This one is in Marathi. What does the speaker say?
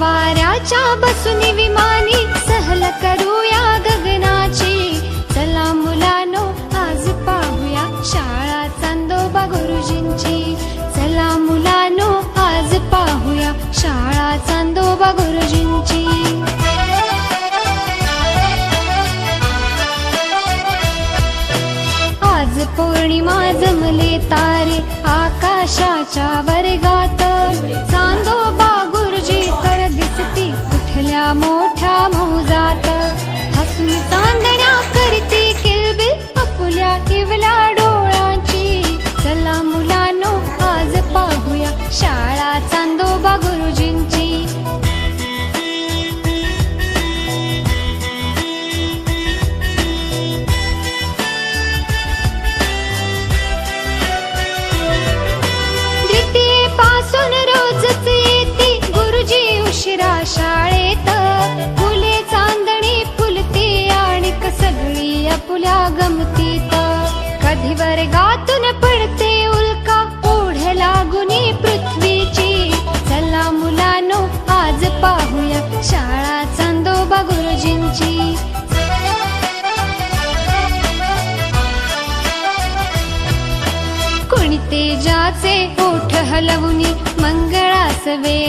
वाऱ्याच्या बसूनी विमानी सहल करूया गगनाची। चला मुलांनो आज पाहूया शाळा चांदोबा गुरुजींची। चला मुलांनो आज पाहूया शाळा चांदोबा गुरुजींची। आज पौर्णिमा जमले तारे आकाशाच्या वर्गात। चांदोबा गुरुजी तर दिसती कुठल्या मोठ्या मौजात। हसून चांदण्या करती किलबिल आपुल्या इवल्या डोळ्यांची। चला मुलांनो आज पाहूया शाळा चांदोबा गुरुजींची। पासून रोजच येते गुरुजी उशिरा शाळेत। फुले चांदणी फुलते आणि सगळी आपुल्या गमतीत। कधी वर्गातून पडते उल्का ओढ लागुनी पृथ्वीची। चला मुलांनो आज पाहूया शाळा चांदोबा गुरुजींची। कोणी तेजाचे ओठ हलवुनी मंगळास वेड